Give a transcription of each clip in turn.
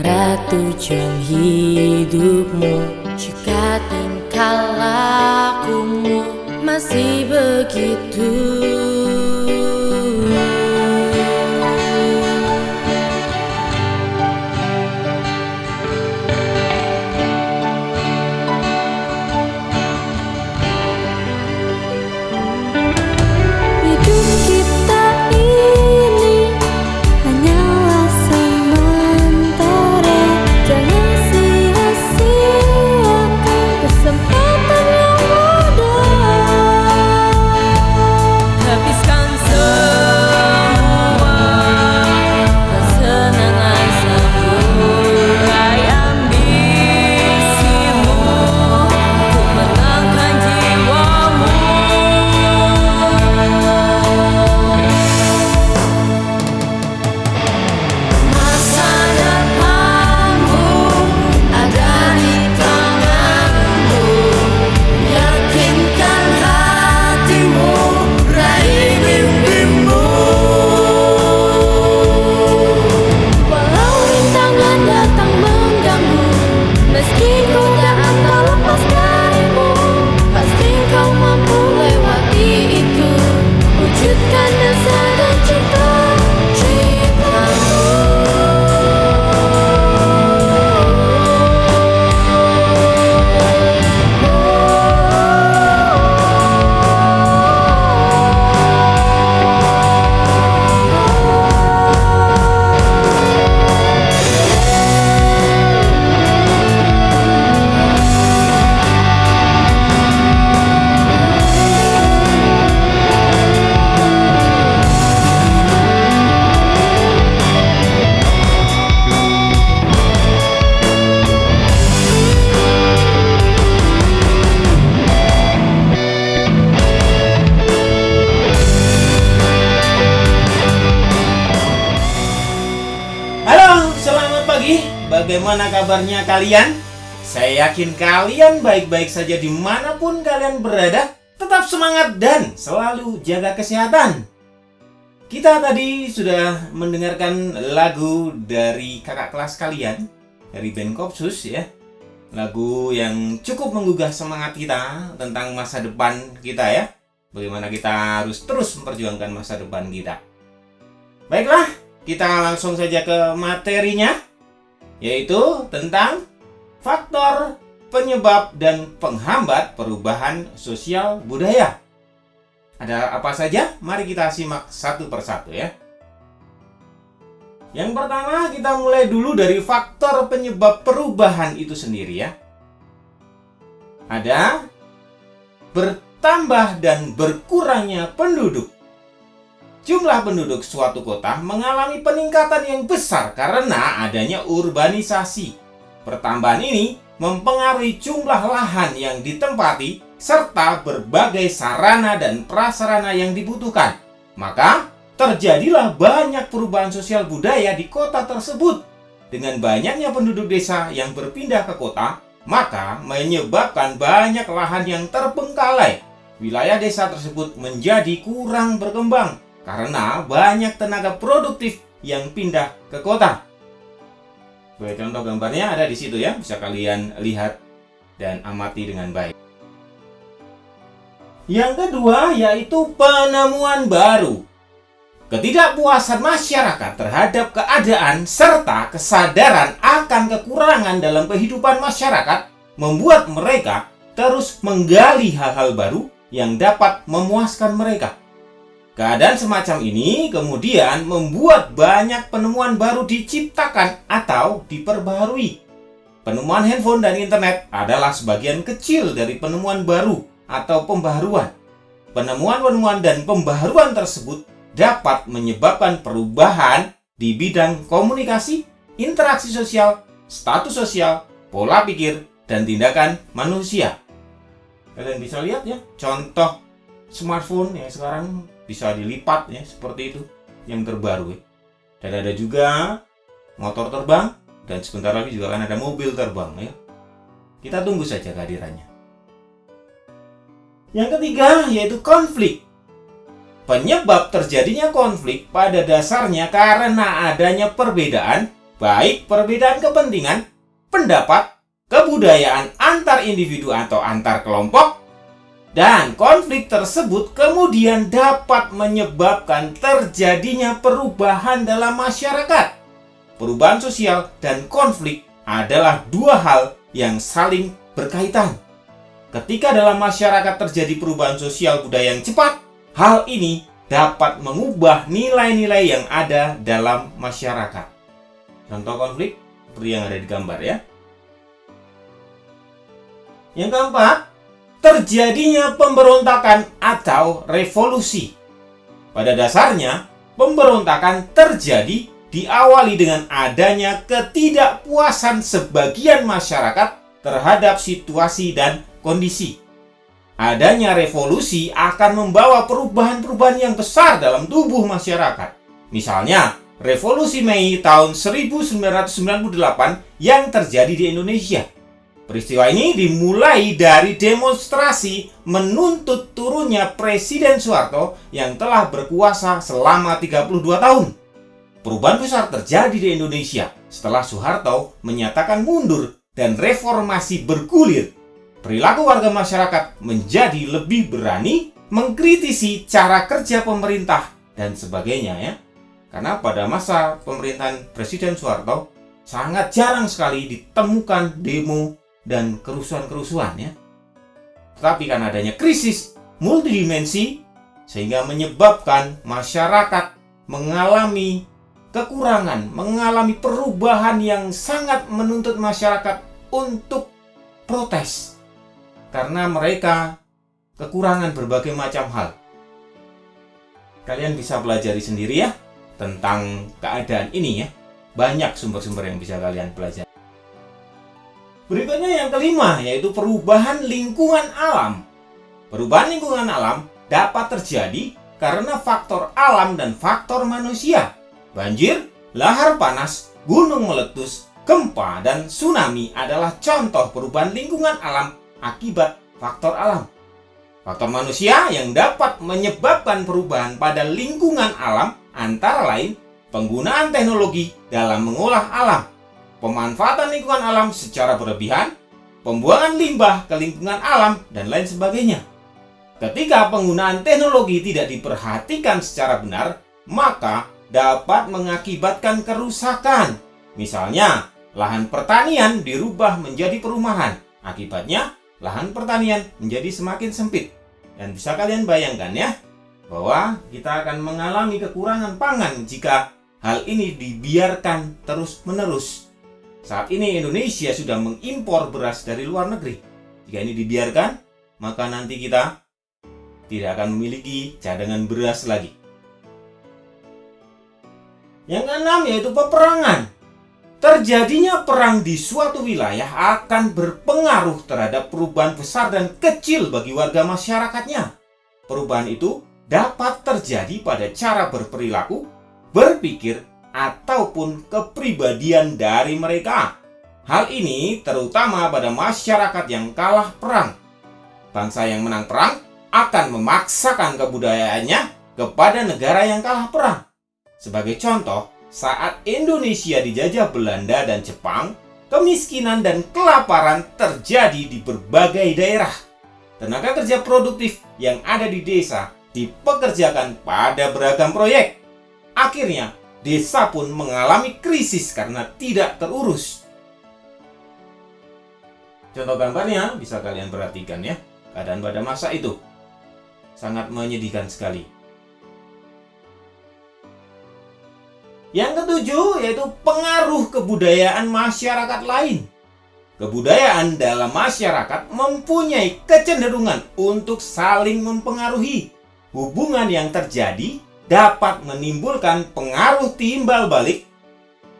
pada tujuan hidupmu. Jika tingkah lakumu masih begitu, hidup kita ini hanyalah sementara. Jangan sia-siakan kesempatan yang ada. Habiskan semua kesenangan samurai ambisimu untuk menangkan jiwamu. Masa depanmu ada di tanganmu. Yakinkan hatimu, raih mimpimu. Walau rintangan datang mengganggu, meski godaan tak lepas darimu, pasti kau mampu lewati itu. Wujudkan asa dan cita-citamu. Halo, selamat pagi. Bagaimana kabarnya kalian? Saya yakin kalian baik-baik saja dimanapun kalian berada. Tetap semangat dan selalu jaga kesehatan. Kita tadi sudah mendengarkan lagu dari kakak kelas kalian, dari band Kopsus ya. Lagu yang cukup menggugah semangat kita tentang masa depan kita ya. Bagaimana kita harus terus memperjuangkan masa depan kita. Baiklah, kita langsung saja ke materinya, yaitu tentang faktor penyebab dan penghambat perubahan sosial budaya. Ada apa saja? Mari kita simak satu persatu ya. Yang pertama, kita mulai dulu dari faktor penyebab perubahan itu sendiri ya. Ada bertambah dan berkurangnya penduduk. Jumlah penduduk suatu kota mengalami peningkatan yang besar karena adanya urbanisasi. Pertambahan ini mempengaruhi jumlah lahan yang ditempati serta berbagai sarana dan prasarana yang dibutuhkan. Maka, terjadilah banyak perubahan sosial budaya di kota tersebut. Dengan banyaknya penduduk desa yang berpindah ke kota, maka menyebabkan banyak lahan yang terbengkalai. Wilayah desa tersebut menjadi kurang berkembang karena banyak tenaga produktif yang pindah ke kota. Sebagai contoh gambarnya ada di situ ya, bisa kalian lihat dan amati dengan baik. Yang kedua yaitu penemuan baru. Ketidakpuasan masyarakat terhadap keadaan serta kesadaran akan kekurangan dalam kehidupan masyarakat membuat mereka terus menggali hal-hal baru yang dapat memuaskan mereka. Keadaan semacam ini kemudian membuat banyak penemuan baru diciptakan atau diperbaharui. Penemuan handphone dan internet adalah sebagian kecil dari penemuan baru atau pembaharuan. Penemuan-penemuan dan pembaharuan tersebut dapat menyebabkan perubahan di bidang komunikasi, interaksi sosial, status sosial, pola pikir, dan tindakan manusia. Kalian bisa lihat ya, contoh smartphone yang sekarang bisa dilipat ya, seperti itu yang terbaru ya. Dan ada juga motor terbang, dan sebentar lagi juga akan ada mobil terbang ya. Kita tunggu saja kehadirannya. Yang ketiga yaitu konflik. Penyebab terjadinya konflik pada dasarnya karena adanya perbedaan baik perbedaan kepentingan, pendapat, kebudayaan antar individu atau antar kelompok, dan konflik tersebut kemudian dapat menyebabkan terjadinya perubahan dalam masyarakat. Perubahan sosial dan konflik adalah dua hal yang saling berkaitan. Ketika dalam masyarakat terjadi perubahan sosial budaya yang cepat, hal ini dapat mengubah nilai-nilai yang ada dalam masyarakat. Contoh konflik seperti yang ada di gambar ya. Yang keempat, terjadinya pemberontakan atau revolusi. Pada dasarnya, pemberontakan terjadi diawali dengan adanya ketidakpuasan sebagian masyarakat terhadap situasi dan kondisi. Adanya revolusi akan membawa perubahan-perubahan yang besar dalam tubuh masyarakat. Misalnya, Revolusi Mei tahun 1998 yang terjadi di Indonesia. Peristiwa ini dimulai dari demonstrasi menuntut turunnya Presiden Soeharto yang telah berkuasa selama 32 tahun. Perubahan besar terjadi di Indonesia setelah Soeharto menyatakan mundur dan reformasi bergulir. Perilaku warga masyarakat menjadi lebih berani mengkritisi cara kerja pemerintah dan sebagainya ya. Karena pada masa pemerintahan Presiden Soeharto sangat jarang sekali ditemukan demo dan kerusuhan-kerusuhan ya. Tetapi karena adanya krisis multidimensi sehingga menyebabkan masyarakat mengalami kekurangan, mengalami perubahan yang sangat menuntut masyarakat untuk protes. Karena mereka kekurangan berbagai macam hal. Kalian bisa pelajari sendiri ya tentang keadaan ini ya. Banyak sumber-sumber yang bisa kalian pelajari. Berikutnya yang kelima, yaitu perubahan lingkungan alam. Perubahan lingkungan alam dapat terjadi karena faktor alam dan faktor manusia. Banjir, lahar panas, gunung meletus, gempa, dan tsunami adalah contoh perubahan lingkungan alam akibat faktor alam. Faktor manusia yang dapat menyebabkan perubahan pada lingkungan alam antara lain penggunaan teknologi dalam mengolah alam, pemanfaatan lingkungan alam secara berlebihan, pembuangan limbah ke lingkungan alam, dan lain sebagainya. Ketika penggunaan teknologi tidak diperhatikan secara benar, maka dapat mengakibatkan kerusakan. Misalnya, lahan pertanian dirubah menjadi perumahan. Akibatnya, lahan pertanian menjadi semakin sempit. Dan bisa kalian bayangkan ya, bahwa kita akan mengalami kekurangan pangan jika hal ini dibiarkan terus-menerus. Saat ini Indonesia sudah mengimpor beras dari luar negeri. Jika ini dibiarkan, maka nanti kita tidak akan memiliki cadangan beras lagi. Yang keenam yaitu peperangan. Terjadinya perang di suatu wilayah akan berpengaruh terhadap perubahan besar dan kecil bagi warga masyarakatnya. Perubahan itu dapat terjadi pada cara berperilaku, berpikir, ataupun kepribadian dari mereka. Hal ini terutama pada masyarakat yang kalah perang. Bangsa yang menang perang akan memaksakan kebudayaannya kepada negara yang kalah perang. Sebagai contoh, saat Indonesia dijajah Belanda dan Jepang, kemiskinan dan kelaparan terjadi di berbagai daerah. Tenaga kerja produktif yang ada di desa dipekerjakan pada beragam proyek. Akhirnya, desa pun mengalami krisis karena tidak terurus. Contoh gambarnya bisa kalian perhatikan ya. Keadaan pada masa itu sangat menyedihkan sekali. Yang ketujuh yaitu pengaruh kebudayaan masyarakat lain. Kebudayaan dalam masyarakat mempunyai kecenderungan untuk saling mempengaruhi. Hubungan yang terjadi dapat menimbulkan pengaruh timbal balik.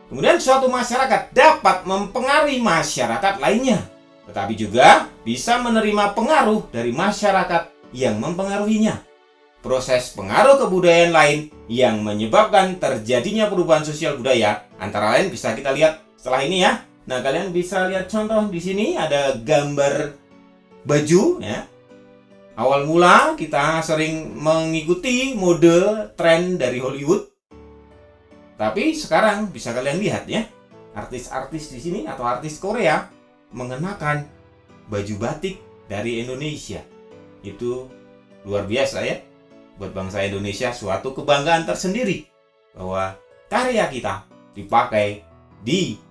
Kemudian suatu masyarakat dapat mempengaruhi masyarakat lainnya, tetapi juga bisa menerima pengaruh dari masyarakat yang mempengaruhinya. Proses pengaruh kebudayaan lain yang menyebabkan terjadinya perubahan sosial budaya antara lain bisa kita lihat setelah ini ya. Nah, kalian bisa lihat contoh di sini ada gambar baju ya. Awal mula kita sering mengikuti mode tren dari Hollywood. Tapi sekarang bisa kalian lihat ya, artis-artis di sini atau artis Korea mengenakan baju batik dari Indonesia. Itu luar biasa ya. Buat bangsa Indonesia suatu kebanggaan tersendiri bahwa karya kita dipakai di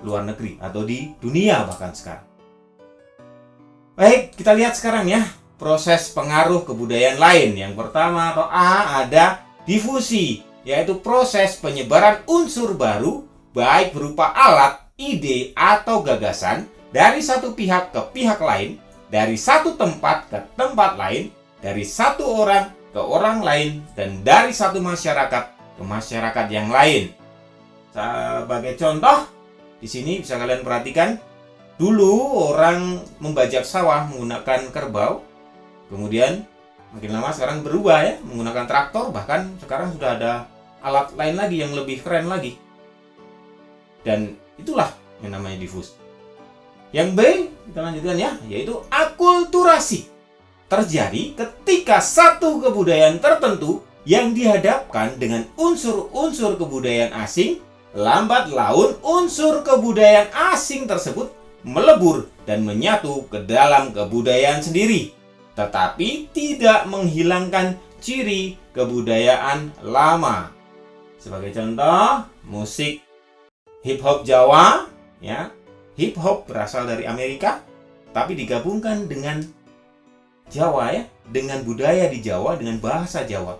luar negeri atau di dunia bahkan sekarang. Baik, kita lihat sekarang ya proses pengaruh kebudayaan lain. Yang pertama atau A ada difusi, yaitu proses penyebaran unsur baru baik berupa alat, ide atau gagasan dari satu pihak ke pihak lain, dari satu tempat ke tempat lain, dari satu orang ke orang lain, dan dari satu masyarakat ke masyarakat yang lain. Sebagai contoh, di sini bisa kalian perhatikan, dulu orang membajak sawah menggunakan kerbau, kemudian makin lama sekarang berubah ya, menggunakan traktor, bahkan sekarang sudah ada alat lain lagi yang lebih keren lagi. Dan itulah yang namanya difus. Yang B, kita lanjutkan ya, yaitu akulturasi. Terjadi ketika satu kebudayaan tertentu yang dihadapkan dengan unsur-unsur kebudayaan asing, lambat laun unsur kebudayaan asing tersebut melebur dan menyatu ke dalam kebudayaan sendiri, tetapi tidak menghilangkan ciri kebudayaan lama. Sebagai contoh, musik hip hop Jawa, ya. Hip hop berasal dari Amerika, tapi digabungkan dengan Jawa ya, dengan budaya di Jawa, dengan bahasa Jawa.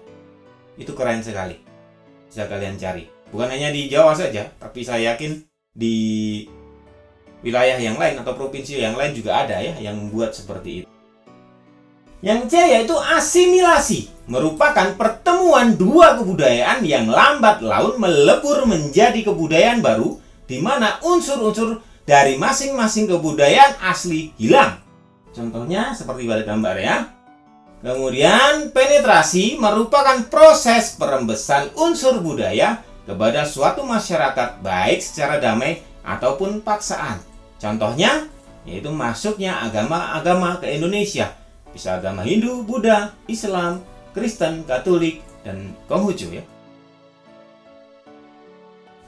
Itu keren sekali. Bisa kalian cari. Bukan hanya di Jawa saja, tapi saya yakin di wilayah yang lain atau provinsi yang lain juga ada ya yang membuat seperti itu. Yang C yaitu asimilasi, merupakan pertemuan dua kebudayaan yang lambat laun melebur menjadi kebudayaan baru di mana unsur-unsur dari masing-masing kebudayaan asli hilang. Contohnya seperti pada gambar ya. Kemudian penetrasi merupakan proses perembesan unsur budaya kepada suatu masyarakat baik secara damai ataupun paksaan. Contohnya yaitu masuknya agama-agama ke Indonesia. Bisa agama Hindu, Buddha, Islam, Kristen, Katolik, dan Konghucu ya.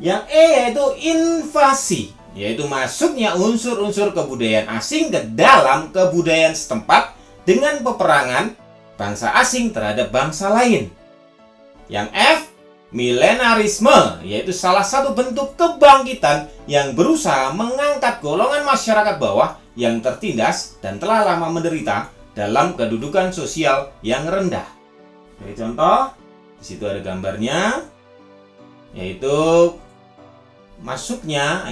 Yang E yaitu invasi, yaitu masuknya unsur-unsur kebudayaan asing ke dalam kebudayaan setempat dengan peperangan bangsa asing terhadap bangsa lain. Yang F, millenarisme, yaitu salah satu bentuk kebangkitan yang berusaha mengangkat golongan masyarakat bawah yang tertindas dan telah lama menderita dalam kedudukan sosial yang rendah. Jadi contoh, di situ ada gambarnya, yaitu masuknya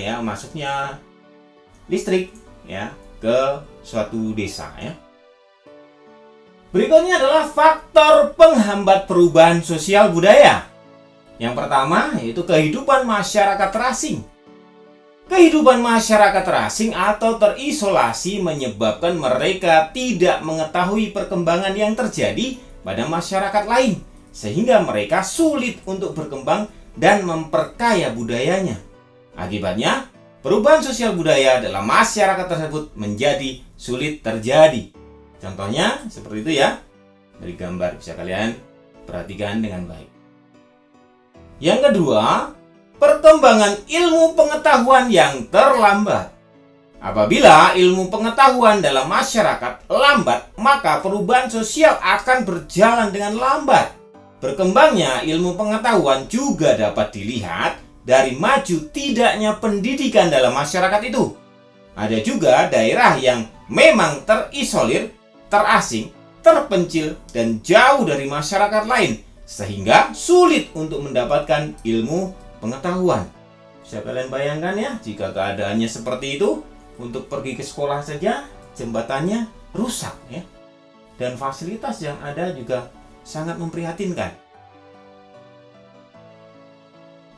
listrik ya ke suatu desa ya. Berikutnya adalah faktor penghambat perubahan sosial budaya. Yang pertama yaitu kehidupan masyarakat terasing. Kehidupan masyarakat terasing atau terisolasi menyebabkan mereka tidak mengetahui perkembangan yang terjadi pada masyarakat lain, sehingga mereka sulit untuk berkembang dan memperkaya budayanya. Akibatnya, perubahan sosial budaya dalam masyarakat tersebut menjadi sulit terjadi. Contohnya seperti itu ya. Dari gambar bisa kalian perhatikan dengan baik. Yang kedua, perkembangan ilmu pengetahuan yang terlambat. Apabila ilmu pengetahuan dalam masyarakat lambat, maka perubahan sosial akan berjalan dengan lambat. Berkembangnya ilmu pengetahuan juga dapat dilihat dari maju tidaknya pendidikan dalam masyarakat itu. Ada juga daerah yang memang terisolir, terasing, terpencil, dan jauh dari masyarakat lain, sehingga sulit untuk mendapatkan ilmu pengetahuan. Bisa kalian bayangkan ya, jika keadaannya seperti itu, untuk pergi ke sekolah saja jembatannya rusak ya. Dan fasilitas yang ada juga sangat memprihatinkan.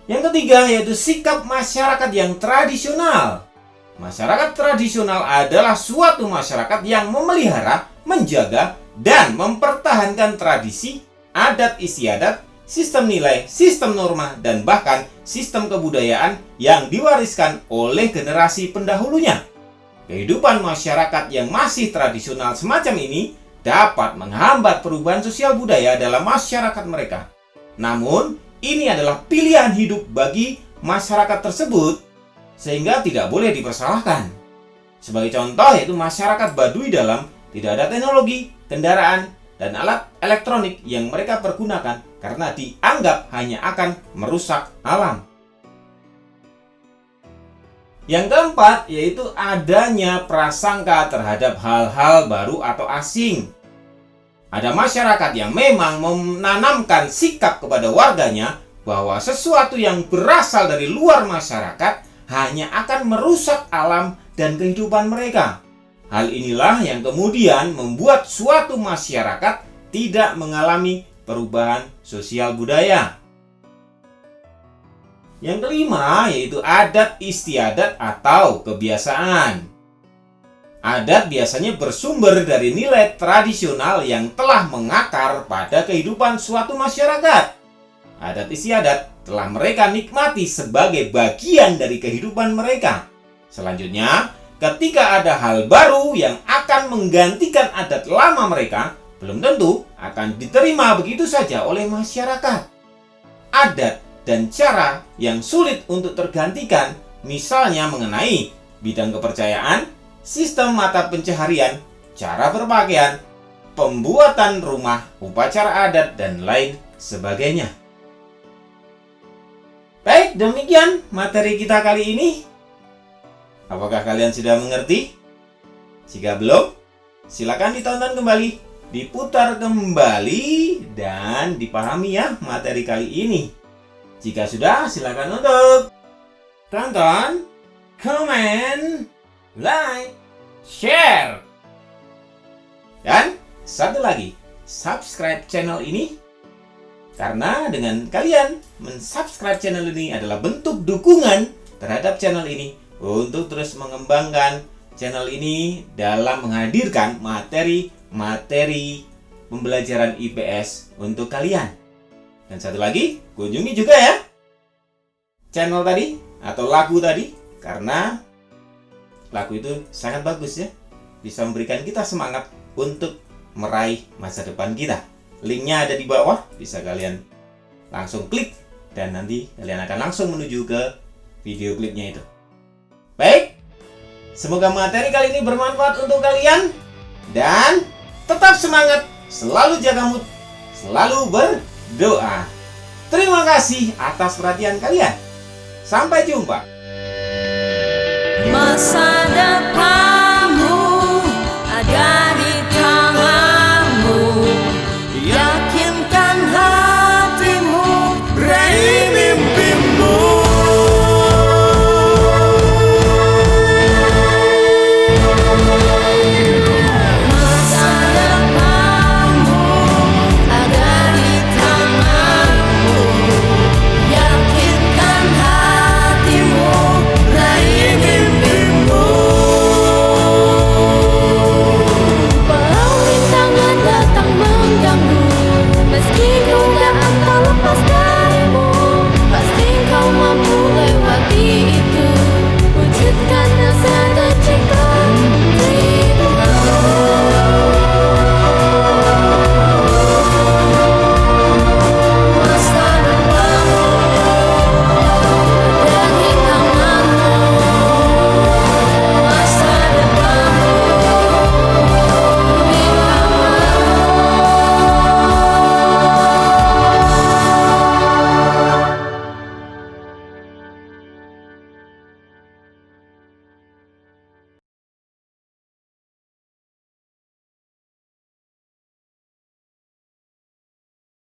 Yang ketiga yaitu sikap masyarakat yang tradisional. Masyarakat tradisional adalah suatu masyarakat yang memelihara, menjaga, dan mempertahankan tradisi, adat istiadat, sistem nilai, sistem norma, dan bahkan sistem kebudayaan yang diwariskan oleh generasi pendahulunya. Kehidupan masyarakat yang masih tradisional semacam ini dapat menghambat perubahan sosial budaya dalam masyarakat mereka. Namun, ini adalah pilihan hidup bagi masyarakat tersebut sehingga tidak boleh dipersalahkan. Sebagai contoh yaitu masyarakat Baduy Dalam tidak ada teknologi, kendaraan, dan alat elektronik yang mereka pergunakan karena dianggap hanya akan merusak alam. Yang keempat yaitu adanya prasangka terhadap hal-hal baru atau asing. Ada masyarakat yang memang menanamkan sikap kepada warganya bahwa sesuatu yang berasal dari luar masyarakat hanya akan merusak alam dan kehidupan mereka. Hal inilah yang kemudian membuat suatu masyarakat tidak mengalami perubahan sosial budaya. Yang kelima yaitu adat istiadat atau kebiasaan. Adat biasanya bersumber dari nilai tradisional yang telah mengakar pada kehidupan suatu masyarakat. Adat istiadat telah mereka nikmati sebagai bagian dari kehidupan mereka. Selanjutnya, ketika ada hal baru yang akan menggantikan adat lama mereka, belum tentu akan diterima begitu saja oleh masyarakat. Adat dan cara yang sulit untuk tergantikan, misalnya mengenai bidang kepercayaan, sistem mata pencaharian, cara berpakaian, pembuatan rumah, upacara adat, dan lain sebagainya. Baik, demikian materi kita kali ini. Apakah kalian sudah mengerti? Jika belum, silakan ditonton kembali, diputar kembali, dan dipahami ya materi kali ini. Jika sudah, silakan untuk tonton, komen, like, share. Dan satu lagi, subscribe channel ini. Karena dengan kalian mensubscribe channel ini adalah bentuk dukungan terhadap channel ini untuk terus mengembangkan channel ini dalam menghadirkan materi-materi pembelajaran IPS untuk kalian. Dan satu lagi, kunjungi juga ya channel tadi atau lagu tadi, karena lagu itu sangat bagus ya, bisa memberikan kita semangat untuk meraih masa depan kita. Linknya ada di bawah, bisa kalian langsung klik dan nanti kalian akan langsung menuju ke video klipnya itu. Baik, semoga materi kali ini bermanfaat untuk kalian dan tetap semangat, selalu jaga mood, selalu berdoa. Terima kasih atas perhatian kalian. Sampai jumpa. Masa depan